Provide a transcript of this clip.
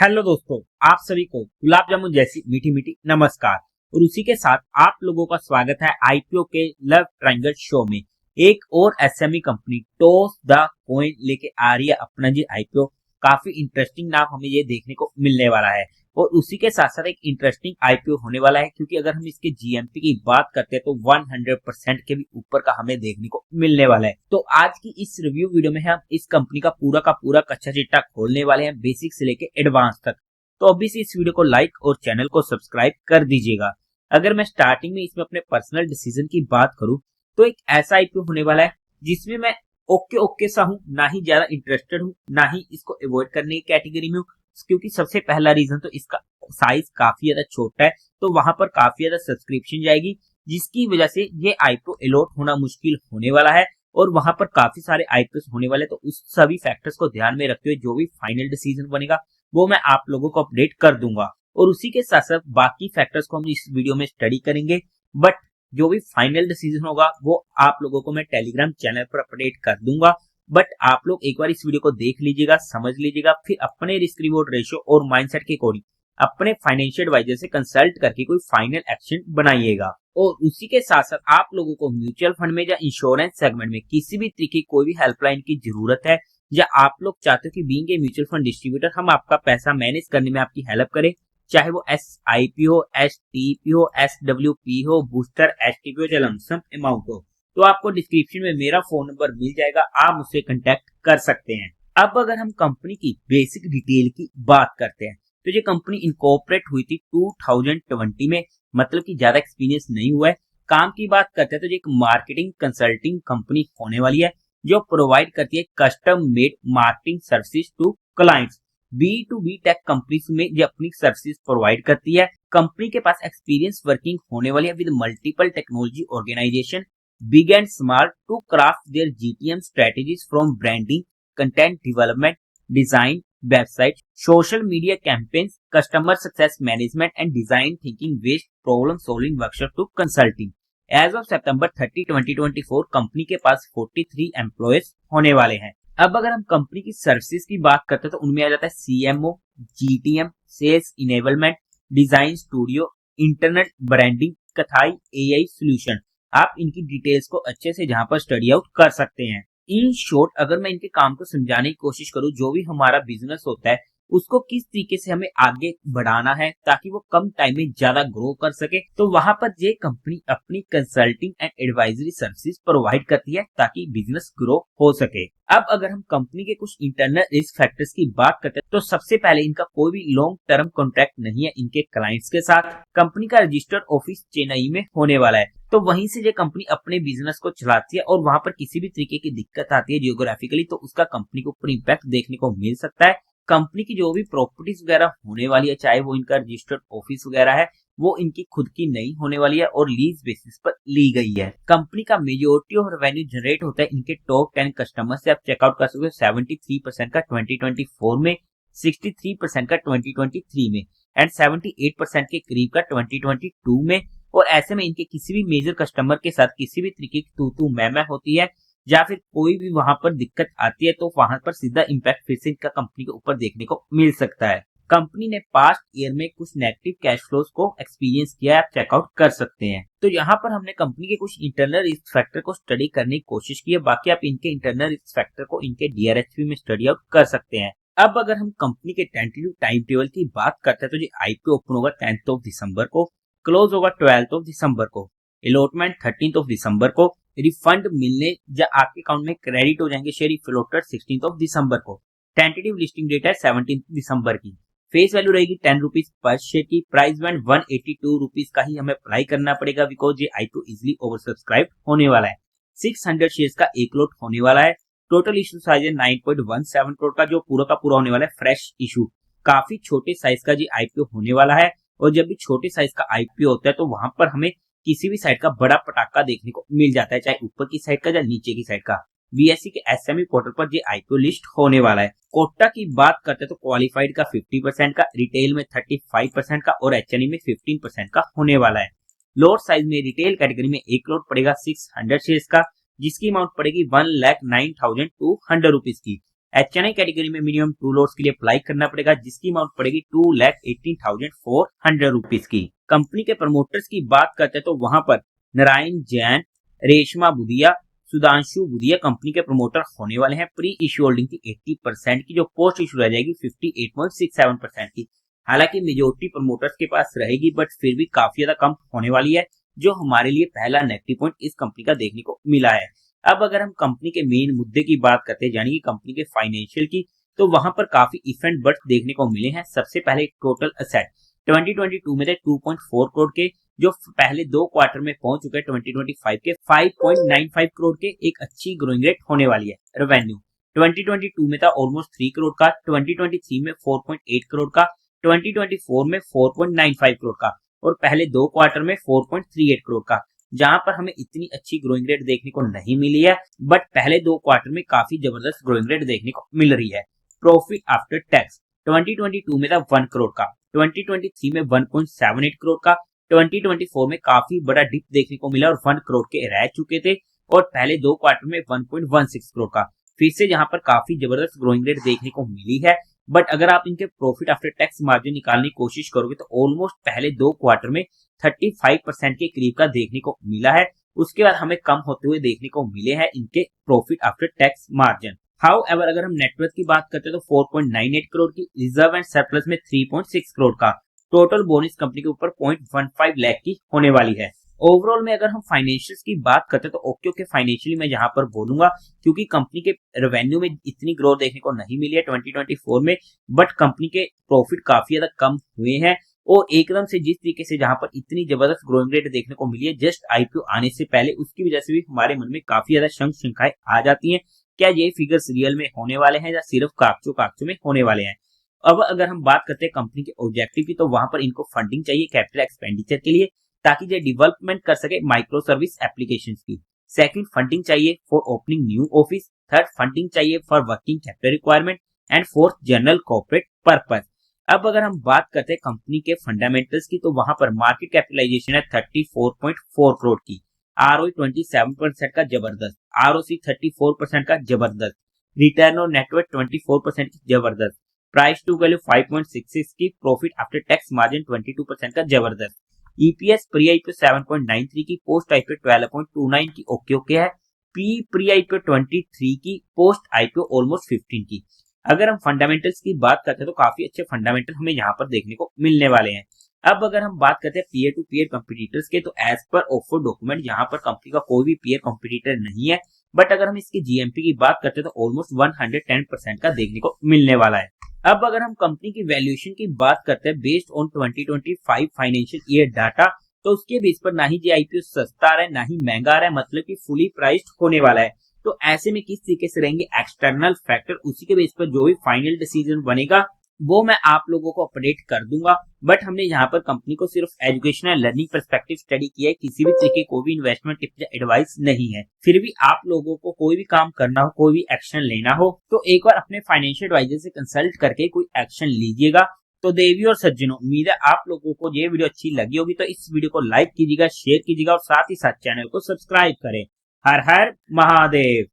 Hello दोस्तों, आप सभी को गुलाब जामुन जैसी मीठी मीठी नमस्कार। और उसी के साथ आप लोगों का स्वागत है आईपीओ के लव ट्रायंगल शो में। एक और SME company toss the coin लेके आ रही है अपना जी आईपीओ। काफी इंटरेस्टिंग नाम हमें ये देखने को मिलने वाला है और उसी के साथ साथ एक इंटरेस्टिंग आईपीओ होने वाला है, क्योंकि अगर हम इसके जीएमपी की बात करते हैं तो 100% के भी ऊपर का हमें देखने को मिलने वाला है। तो आज की इस रिव्यू वीडियो में हम इस कंपनी का पूरा कच्चा चिट्ठा खोलने वाले हैं, बेसिक से लेके एडवांस तक। तो अभी से इस वीडियो को लाइक और चैनल को सब्सक्राइब कर दीजिएगा। अगर मैं स्टार्टिंग में इसमें अपने पर्सनल डिसीजन की बात करूं तो एक ऐसा आईपीओ होने वाला है जिसमें मैं ओके ओके सा हूं, ना ही ज्यादा इंटरेस्टेड हूं, ना ही इसको अवॉइड करने की कैटेगरी में हूं। क्योंकि सबसे पहला रीजन तो इसका साइज काफी ज्यादा छोटा है, तो वहां पर काफी ज्यादा सब्सक्रिप्शन जाएगी, जिसकी वजह से ये आईपीओ अलॉट होना मुश्किल होने वाला है और वहां पर काफी सारे आईपीओ होने वाले। तो उस सभी फैक्टर्स को ध्यान में रखते हुए जो भी फाइनल डिसीजन बनेगा वो मैं आप लोगों को अपडेट कर दूंगा और उसी के साथ साथ बाकी फैक्टर्स को हम इस वीडियो में स्टडी करेंगे। बट जो भी फाइनल डिसीजन होगा वो आप लोगों को मैं टेलीग्राम चैनल पर अपडेट कर दूंगा। बट आप लोग एक बार इस वीडियो को देख लीजिएगा, समझ लीजिएगा, फिर अपने रिस्क रिवॉर्ड रेशियो और माइंडसेट के अकॉर्डिंग अपने फाइनेंशियल एडवाइजर से कंसल्ट करके कोई फाइनल एक्शन बनाइएगा। और उसी के साथ साथ आप लोगों को म्यूचुअल फंड में या इंश्योरेंस सेगमेंट में किसी भी तरीके की कोई भी हेल्पलाइन की जरूरत है, या आप लोग चाहते हो कि being a mutual fund distributor हम आपका पैसा मैनेज करने में आपकी हेल्प करें, चाहे वो एसआईपी हो, एसटीपी हो, एसडब्ल्यूपी हो, बूस्टर, एसटीपी हो या लमसम अमाउंट हो, तो आपको डिस्क्रिप्शन में मेरा फोन नंबर मिल जाएगा, आप मुझसे कांटेक्ट कर सकते हैं। अब अगर हम कंपनी की बेसिक डिटेल की बात करते हैं तो ये कंपनी इनकॉर्पोरेट हुई थी 2020 में, मतलब कि ज्यादा एक्सपीरियंस नहीं हुआ है। काम की बात करते हैं तो ये एक मार्केटिंग कंसल्टिंग कंपनी होने वाली है जो प्रोवाइड करती है custom made marketing services to clients. B to B tech companies में ये अपनी सर्विसेज प्रोवाइड करती है। कंपनी के पास एक्सपीरियंस वर्किंग होने वाली है with multiple technology organization, big and small, to craft their GTM strategies from branding, content development, design, website, social media campaigns, customer success management and design thinking based problem solving workshop to consulting। As of September 30, 2024 company के पास 43 employees होने वाले हैं। अब अगर हम company की services की बात करते हैं तो उनमें आ जाता है CMO, GTM, sales enablement, design studio, internet branding, कथाई एआई सोल्यूशन। आप इनकी डिटेल्स को अच्छे से जहां पर स्टडी आउट कर सकते हैं। इन शॉर्ट अगर मैं इनके काम को समझाने की कोशिश करूं, जो भी हमारा बिजनेस होता है उसको किस तरीके से हमें आगे बढ़ाना है ताकि वो कम टाइम में ज्यादा ग्रो कर सके, तो वहां पर ये कंपनी अपनी consulting and advisory services provide करती है ताकि बिजनेस ग्रो हो सके। अब अगर हम कंपनी के कुछ इंटरनल रिस्क फैक्टर्स की बात करते हैं तो सबसे पहले इनका कोई भी लॉन्ग टर्म कॉन्ट्रैक्ट नहीं है इनके क्लाइंट्स के साथ। कंपनी का रजिस्टर्ड ऑफिस चेन्नई में होने वाला है, तो वहीं से ये कंपनी अपने बिजनेस को चलाती है और वहां पर किसी भी तरीके की दिक्कत आती है जियोग्राफिकली तो उसका कंपनी के ऊपर इम्पैक्ट देखने को मिल सकता है। कंपनी की जो भी प्रॉपर्टीज वगैरह होने वाली है, चाहे वो इनका रजिस्टर्ड ऑफिस वगैरह है, वो इनकी खुद की नहीं होने वाली है और लीज बेसिस पर ली गई है। कंपनी का मेजोरिटी ऑफ रेवेन्यू जनरेट होता है इनके टॉप 10 कस्टमर से। आप चेकआउट कर सकते हो 73% का 2024 में, 63% का 2023 में एंड 78% के करीब का 2022 में। और ऐसे में इनके किसी भी मेजर कस्टमर के साथ किसी भी तरीके की तू मैं होती है या फिर कोई भी वहां पर दिक्कत आती है तो वहां पर सीधा इम्पैक्ट फिर से इनका कंपनी के ऊपर देखने को मिल सकता है। कंपनी ने पास्ट ईयर में कुछ नेगेटिव कैश फ्लोज को एक्सपीरियंस किया है, आप चेकआउट कर सकते हैं। तो यहाँ पर हमने कंपनी के कुछ इंटरनल रिस्क फैक्टर को स्टडी करने की कोशिश की है, बाकी आप इनके इंटरनल रिस्क फैक्टर को इनके डीआरएचपी में स्टडी आउट कर सकते हैं। अब अगर हम कंपनी के टेंटेटिव टाइम टेबल की बात करते हैं तो ये आईपीओ ओपन होगा 10th ऑफ दिसंबर को, क्लोज होगा 12th ऑफ दिसंबर को, अलॉटमेंट 13th ऑफ दिसंबर को, रिफंड मिलने या आपके अकाउंट में क्रेडिट हो जाएंगे share floater 16th of December को। टेंटेटिव लिस्टिंग डेट है 17th दिसंबर की। फेस वैल्यू रहेगी 10 रुपीज पर शेयर की। प्राइस बैंड 182 रुपीज का ही हमें अप्लाई करना पड़ेगा बिकॉज ये आईपीओ इजिली ओवर सब्सक्राइब होने वाला है। 600 शेयर्स का एक लॉट होने वाला है। टोटल इशू साइज है 9.17 करोड़ का, जो पूरा का पूरा होने वाला है फ्रेश इशू। काफी छोटे साइज का जी आईपीओ होने वाला है और जब भी छोटे साइज का आईपीओ होता है तो वहां पर हमें किसी भी साइड का बड़ा पटाखा देखने को मिल जाता है, चाहे ऊपर की साइड का या नीचे की साइड का। बीएसई के एसएमई पोर्टल पर ये आईपीओ लिस्ट होने वाला है। कोटा की बात करते हैं तो क्वालिफाइड का 50% का, रिटेल में 35% का और एचएनई में 15% का होने वाला है। लोट साइज में रिटेल कैटेगरी में एक लोट पड़ेगा 600 शेयर्स का, जिसकी अमाउंट पड़ेगी 1,09,200 रुपीज की। HNI कैटेगरी में मिनिमम 2 लोट्स के लिए अप्लाई करना पड़ेगा, जिसकी अमाउंट पड़ेगी 2,18,400 रुपीज की। कंपनी के प्रमोटर्स की बात करते हैं तो वहां पर नारायण जैन, रेशमा बुदिया, सुधांशु बुदिया कंपनी के प्रमोटर होने वाले हैं। प्री इश्यू होल्डिंग की 80% की, जो पोस्ट इश्यू रह जाएगी 58.67% की। हालांकि मेजोरिटी प्रमोटर्स के पास रहेगी, बट फिर भी काफी ज्यादा कम होने वाली है, जो हमारे लिए पहला नेगेटिव पॉइंट इस कंपनी का देखने को मिला है। अब अगर हम कंपनी के मेन मुद्दे की बात करते हैं, यानी कि कंपनी के फाइनेंशियल की, तो वहां पर काफी इफ एंड बट्स देखने को मिले हैं। सबसे पहले टोटल असेट 2022 में थे 2.4 करोड़ के, जो पहले 2 क्वार्टर में पहुंच चुके हैं 2025 के 5.95 करोड़ के। एक अच्छी ग्रोइंग रेट होने वाली है। रेवेन्यू 2022 में था ऑलमोस्ट 3 करोड़ का, 2023 में 4.8 करोड़ का, 2024 में 4.95 करोड़ का, और पहले 2 क्वार्टर में 4.38 करोड़ का। जहां पर हमें इतनी अच्छी ग्रोइंग रेट देखने को नहीं मिली है, बट पहले 2 क्वार्टर में काफी जबरदस्त ग्रोइंग रेट देखने को मिल रही है। प्रॉफिट आफ्टर टैक्स 2022 में था 1 करोड़ का, 2023 में 1.78 करोड़ का, 2024 में काफी बड़ा डिप देखने को मिला और 1 करोड़ के रह चुके थे, और पहले 2 क्वार्टर में 1.16 करोड़ का। फिर से यहाँ पर काफी जबरदस्त ग्रोइंग रेट देखने को मिली है, बट अगर आप इनके प्रॉफिट आफ्टर टैक्स मार्जिन निकालने की कोशिश करोगे तो ऑलमोस्ट पहले 2 क्वार्टर में 35% के करीब का देखने को मिला है। उसके बाद हमें कम होते हुए देखने को मिले हैं इनके profit after tax margin. However अगर हम नेटवर्थ की बात करते हैं तो 4.98 करोड़ की, रिजर्व एंड सरप्लस में 3.6 करोड़ का, टोटल बोनस कंपनी के ऊपर 0.15 लाख की होने वाली है। ओवरऑल में अगर हम फाइनेंशियल्स की बात करते हैं तो ओके फाइनेंशियली मैं यहाँ पर बोलूंगा, क्योंकि कंपनी के रेवेन्यू में इतनी ग्रोथ देखने को नहीं मिली है 2024 में, बट कंपनी के प्रॉफिट काफी ज्यादा कम हुए हैं। और एकदम से जिस तरीके से जहां पर इतनी जबरदस्त ग्रोइंग रेट देखने को मिली है जस्ट आईपीओ आने से पहले, उसकी वजह से भी हमारे मन में काफी ज्यादा शंकाएं आ जाती हैं। क्या ये फिगर्स रियल में होने वाले हैं या सिर्फ कागजों में होने वाले हैं। अब अगर हम बात करते हैं कंपनी के ऑब्जेक्टिव की, तो वहां पर इनको फंडिंग चाहिए कैपिटल एक्सपेंडिचर के लिए, ताकि ये डेवलपमेंट कर सके माइक्रो सर्विस एप्लीकेशन की। सेकंड, फंडिंग चाहिए for opening new office. Third, funding चाहिए for working capital requirement. And fourth, general corporate purpose. अब अगर हम बात करते हैं कंपनी के फंडामेंटल्स की, तो वहां पर मार्केट कैपिटलाइजेशन है 34.4 करोड़ की, आरओई 27% का जबरदस्त, आरओसी 34% का जबरदस्त, रिटर्न ऑन नेटवर्थ 24% की जबरदस्त, प्राइस टू वैल्यू 5.66 की, प्रॉफिट आफ्टर टैक्स मार्जिन 22% का जबरदस्त, ईपीएस प्री आईपीओ 7.93 की, पोस्ट आईपीओ 12.29 की, ओके है। पी प्री आईपीओ 23 की, पोस्ट आईपीओ ऑलमोस्ट 15 की। अगर हम फंडामेंटल्स की बात करते हैं तो काफी अच्छे फंडामेंटल हमें यहाँ पर देखने को मिलने वाले हैं। अब अगर हम बात करते हैं पीयर टू पीयर कंपटीटर्स के, तो एज पर ऑफर डॉक्यूमेंट यहाँ पर कंपनी का कोई भी पीयर कंपटीटर नहीं है, बट अगर हम इसकी जीएमपी की बात करते हैं तो ऑलमोस्ट 110% का देखने को मिलने वाला है। अब अगर हम कंपनी की वैल्यूएशन की बात करते हैं based on 2025 financial year data, तो उसके बेस पर ना ही ये आईपीओ सस्ता आ रहा है ना ही महंगा आ रहा है, मतलब कि फुली प्राइस्ड होने वाला है। तो ऐसे में किस तरीके से रहेंगे एक्सटर्नल फैक्टर, उसी के बेस पर जो भी फाइनल डिसीजन बनेगा वो मैं आप लोगों को अपडेट कर दूंगा। बट हमने यहाँ पर कंपनी को सिर्फ एजुकेशनल लर्निंग पर्सपेक्टिव स्टडी किया है, किसी भी तरीके कोई भी इन्वेस्टमेंट टिप्स या एडवाइस नहीं है। फिर भी आप लोगों को कोई भी काम करना हो, कोई भी एक्शन लेना हो, तो एक बार अपने फाइनेंशियल एडवाइजर से कंसल्ट करके कोई एक्शन लीजिएगा। तो देवी और सज्जनों, उम्मीद है आप लोगों को ये वीडियो अच्छी लगी होगी, तो इस वीडियो को लाइक कीजिएगा, शेयर कीजिएगा और साथ ही साथ चैनल को सब्सक्राइब करें। हर हर महादेव।